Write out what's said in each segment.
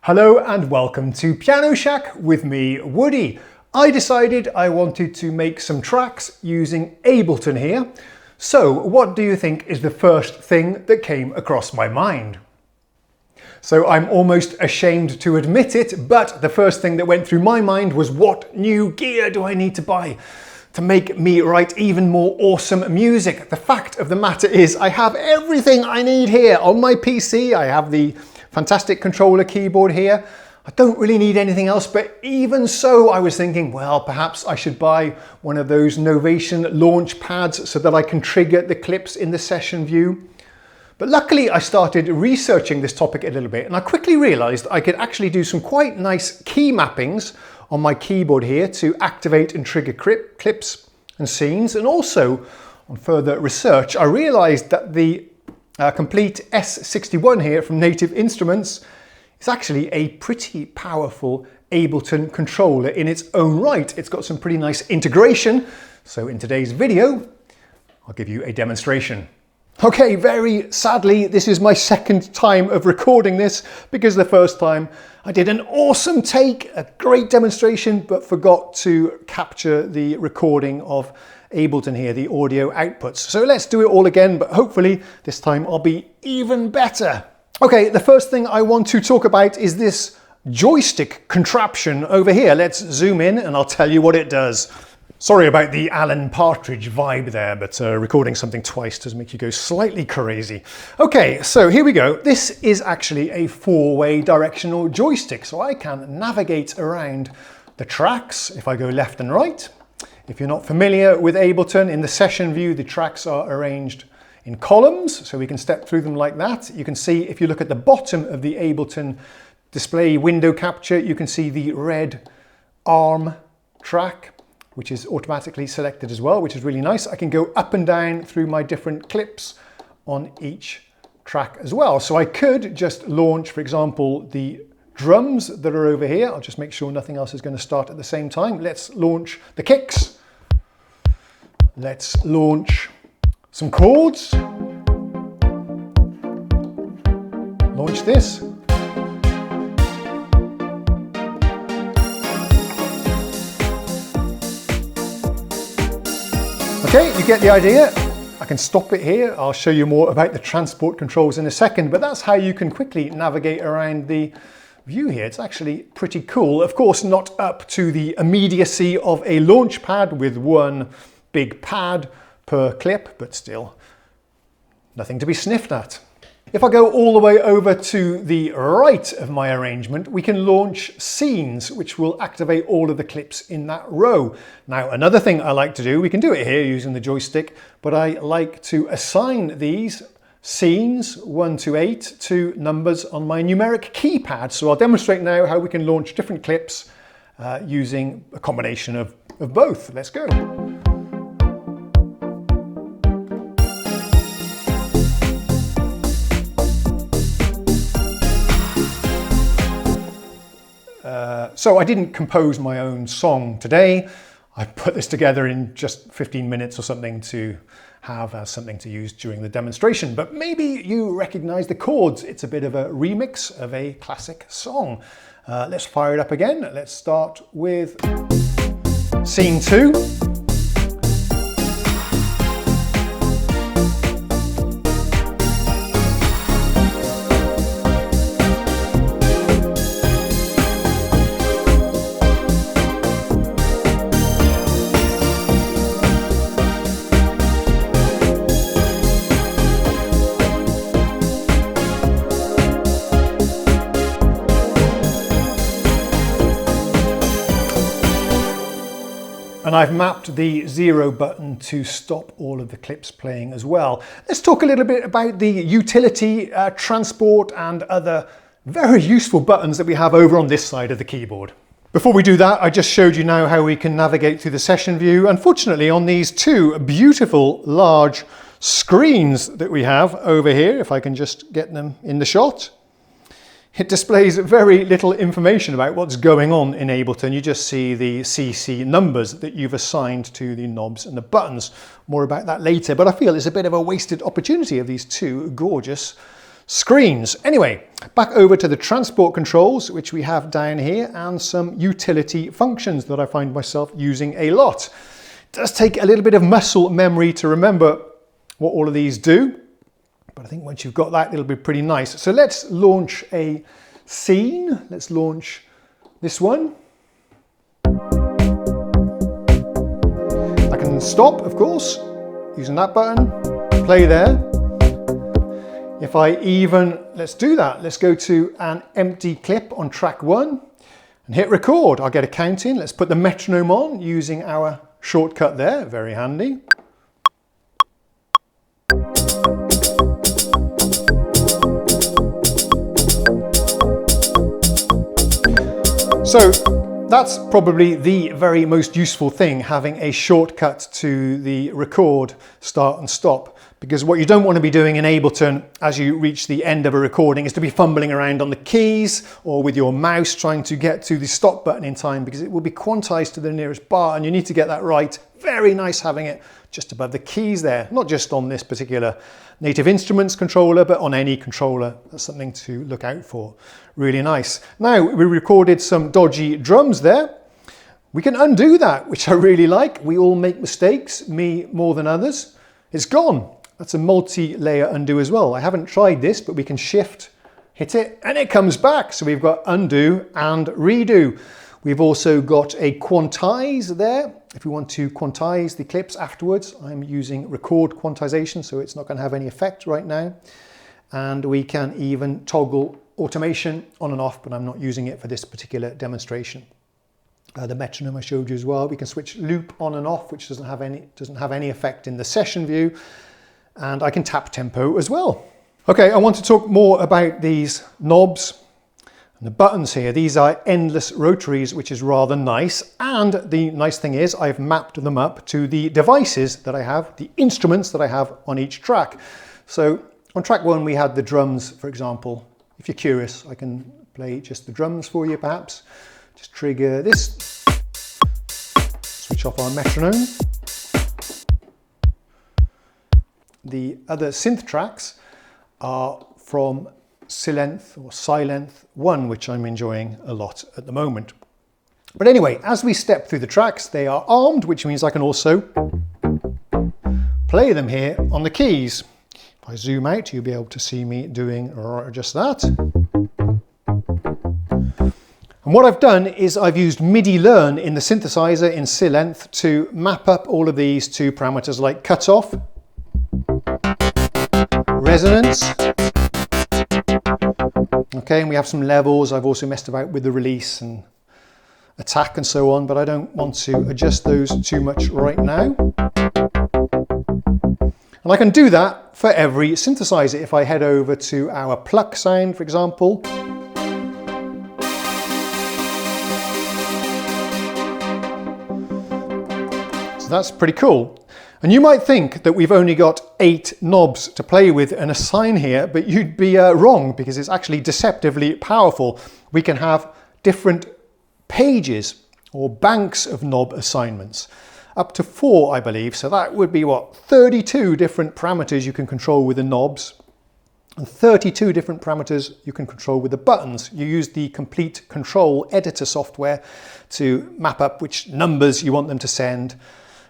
Hello and welcome to Piano Shack with me, Woody. I decided I wanted to make some tracks using Ableton here. So what do you think is the first thing that came across my mind? So I'm almost ashamed to admit it, but the first thing that went through my mind was, what new gear do I need to buy to make me write even more awesome music? The fact of the matter is I have everything I need here on my PC. I have the fantastic controller keyboard here. I don't really need anything else, but even so, I was thinking, well, perhaps I should buy one of those Novation launch pads so that I can trigger the clips in the session view. But luckily, I started researching this topic a little bit, and I quickly realized I could actually do some quite nice key mappings on my keyboard here to activate and trigger clips and scenes. And also, on further research, I realized that the KOMPLETE S61 here from Native Instruments is actually a pretty powerful Ableton controller in its own right. It's got some pretty nice integration. So in today's video, I'll give you a demonstration. Okay, very sadly, this is my second time of recording this because the first time I did an awesome take, a great demonstration, but forgot to capture the recording of Ableton here, the audio outputs. So let's do it all again, but hopefully this time I'll be even better. Okay, the first thing I want to talk about is this joystick contraption over here. Let's zoom in and I'll tell you what it does. Sorry about the Alan Partridge vibe there, but recording something twice does make you go slightly crazy. Okay, so here we go. This is actually a four-way directional joystick, so I can navigate around the tracks if I go left and right. If you're not familiar with Ableton, in the session view, the tracks are arranged in columns, so we can step through them like that. You can see, if you look at the bottom of the Ableton display window capture, you can see the red arm track, which is automatically selected as well, which is really nice. I can go up and down through my different clips on each track as well. So I could just launch, for example, the drums that are over here. I'll just make sure nothing else is going to start at the same time. Let's launch the kicks. Let's launch some chords. Launch this. Okay, you get the idea. I can stop it here. I'll show you more about the transport controls in a second, but that's how you can quickly navigate around the view here. It's actually pretty cool. Of course, not up to the immediacy of a launch pad with one big pad per clip, but still nothing to be sniffed at. If I go all the way over to the right of my arrangement, we can launch scenes, which will activate all of the clips in that row. Now, another thing I like to do, we can do it here using the joystick, but I like to assign these scenes 1 to 8 to numbers on my numeric keypad. So I'll demonstrate now how we can launch different clips using a combination of both. Let's go. So I didn't compose my own song today. I put this together in just 15 minutes or something to have something to use during the demonstration, but maybe you recognize the chords. It's a bit of a remix of a classic song. Let's fire it up again. Let's start with scene 2. And I've mapped the 0 button to stop all of the clips playing as well. Let's talk a little bit about the utility, transport, and other very useful buttons that we have over on this side of the keyboard. Before we do that, I just showed you now how we can navigate through the session view. Unfortunately, on these two beautiful large screens that we have over here, if I can just get them in the shot, it displays very little information about what's going on in Ableton. You just see the CC numbers that you've assigned to the knobs and the buttons. More about that later, but I feel it's a bit of a wasted opportunity of these two gorgeous screens. Anyway, back over to the transport controls, which we have down here, and some utility functions that I find myself using a lot. It does take a little bit of muscle memory to remember what all of these do, but I think once you've got that, it'll be pretty nice. So let's launch a scene. Let's launch this one. I can stop, of course, using that button, play there. If I even, let's do that. Let's go to an empty clip on track 1 and hit record. I'll get a count in. Let's put the metronome on using our shortcut there. Very handy. So that's probably the very most useful thing, having a shortcut to the record, start and stop, because what you don't want to be doing in Ableton as you reach the end of a recording is to be fumbling around on the keys or with your mouse trying to get to the stop button in time, because it will be quantized to the nearest bar and you need to get that right. Very nice having it just above the keys there, not just on this particular Native Instruments controller, but on any controller. That's something to look out for. Really nice. Now, we recorded some dodgy drums there. We can undo that, which I really like. We all make mistakes, me more than others. It's gone. That's a multi-layer undo as well. I haven't tried this, but we can shift, hit it, and it comes back. So we've got undo and redo. We've also got a quantize there. If we want to quantize the clips afterwards, I'm using record quantization, so it's not going to have any effect right now. And we can even toggle automation on and off, but I'm not using it for this particular demonstration. The metronome I showed you as well. We can switch loop on and off, which doesn't have any effect in the session view. And I can tap tempo as well. Okay, I want to talk more about these knobs and the buttons here. These are endless rotaries, which is rather nice. And the nice thing is I've mapped them up to the devices that I have, the instruments that I have on each track. So on track 1, we had the drums, for example. If you're curious, I can play just the drums for you, perhaps. Just trigger this, switch off our metronome. The other synth tracks are from SYNTH or SYNTH 1, which I'm enjoying a lot at the moment. But anyway, as we step through the tracks, they are armed, which means I can also play them here on the keys. If I zoom out, you'll be able to see me doing just that. And what I've done is I've used MIDI learn in the synthesizer in SYNTH to map up all of these to parameters like cutoff, resonance. Okay, and we have some levels. I've also messed about with the release and attack and so on, but I don't want to adjust those too much right now. And I can do that for every synthesizer. If I head over to our pluck sound, for example, so that's pretty cool. And you might think that we've only got 8 knobs to play with and assign here, but you'd be wrong, because it's actually deceptively powerful. We can have different pages or banks of knob assignments, up to 4, I believe. So that would be what, 32 different parameters you can control with the knobs, and 32 different parameters you can control with the buttons. You use the Complete Control editor software to map up which numbers you want them to send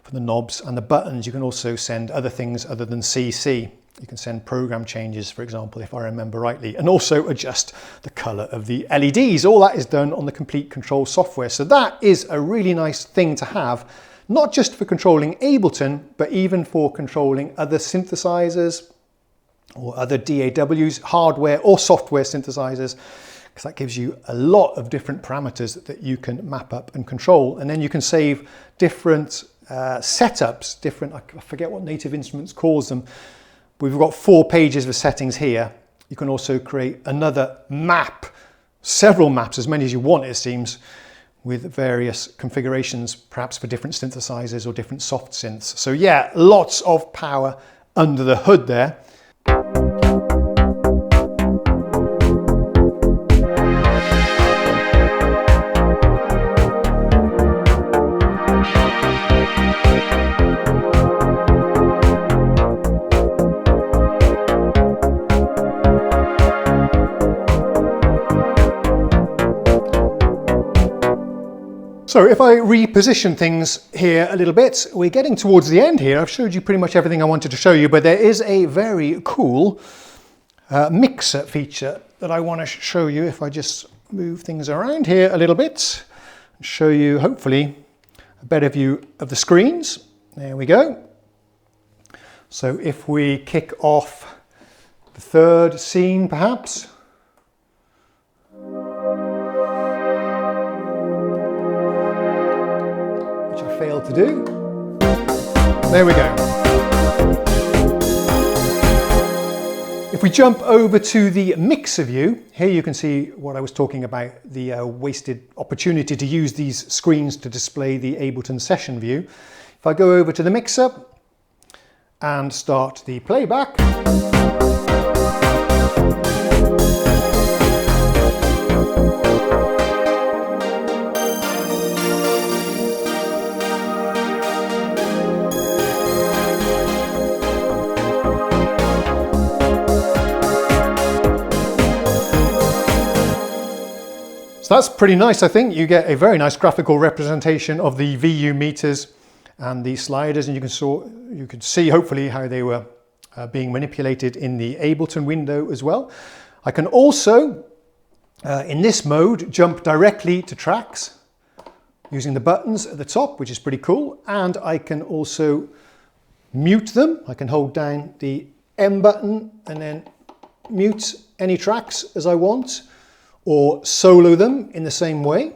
for the knobs, and the buttons you can also send other things other than CC. You can send program changes, for example, if I remember rightly, and also adjust the color of the LEDs. All that is done on the Complete Control software. So that is a really nice thing to have, not just for controlling Ableton, but even for controlling other synthesizers or other DAWs, hardware or software synthesizers, because that gives you a lot of different parameters that you can map up and control. And then you can save different setups, I forget what Native Instruments calls them. We've got 4 pages of settings here. You can also create another map, several maps, as many as you want it seems, with various configurations, perhaps for different synthesizers or different soft synths. So yeah, lots of power under the hood there. So if I reposition things here a little bit, we're getting towards the end here. I've showed you pretty much everything I wanted to show you, but there is a very cool mixer feature that I want to show you. If I just move things around here a little bit and show you hopefully a better view of the screens. There we go. So if we kick off the third scene perhaps, which I failed to do. There we go. If we jump over to the mixer view, here you can see what I was talking about, the wasted opportunity to use these screens to display the Ableton session view. If I go over to the mixer and start the playback, so that's pretty nice, I think. You get a very nice graphical representation of the VU meters and the sliders, and you can see hopefully how they were being manipulated in the Ableton window as well. I can also, in this mode, jump directly to tracks using the buttons at the top, which is pretty cool. And I can also mute them. I can hold down the M button and then mute any tracks as I want, or solo them in the same way.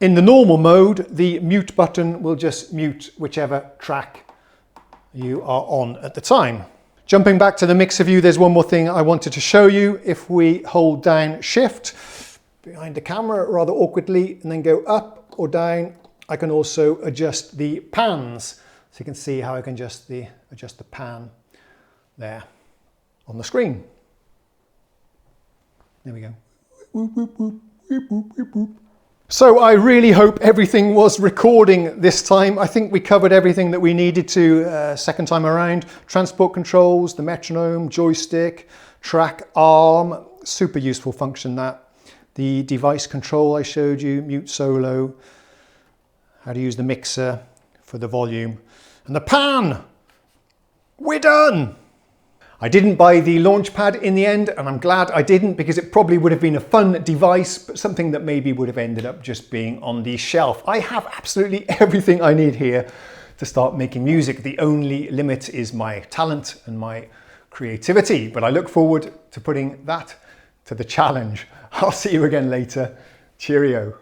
In the normal mode, the mute button will just mute whichever track you are on at the time. Jumping back to the mixer view, there's one more thing I wanted to show you. If we hold down Shift behind the camera rather awkwardly and then go up or down, I can also adjust the pans. So you can see how I can adjust the pan there on the screen. There we go. So I really hope everything was recording this time. I think we covered everything that we needed to second time around. Transport controls, the metronome, joystick, track arm, super useful function that. The device control I showed you, mute solo, how to use the mixer for the volume, and the pan. We're done. I didn't buy the Launchpad in the end, and I'm glad I didn't, because it probably would have been a fun device, but something that maybe would have ended up just being on the shelf. I have absolutely everything I need here to start making music. The only limit is my talent and my creativity, but I look forward to putting that to the challenge. I'll see you again later. Cheerio.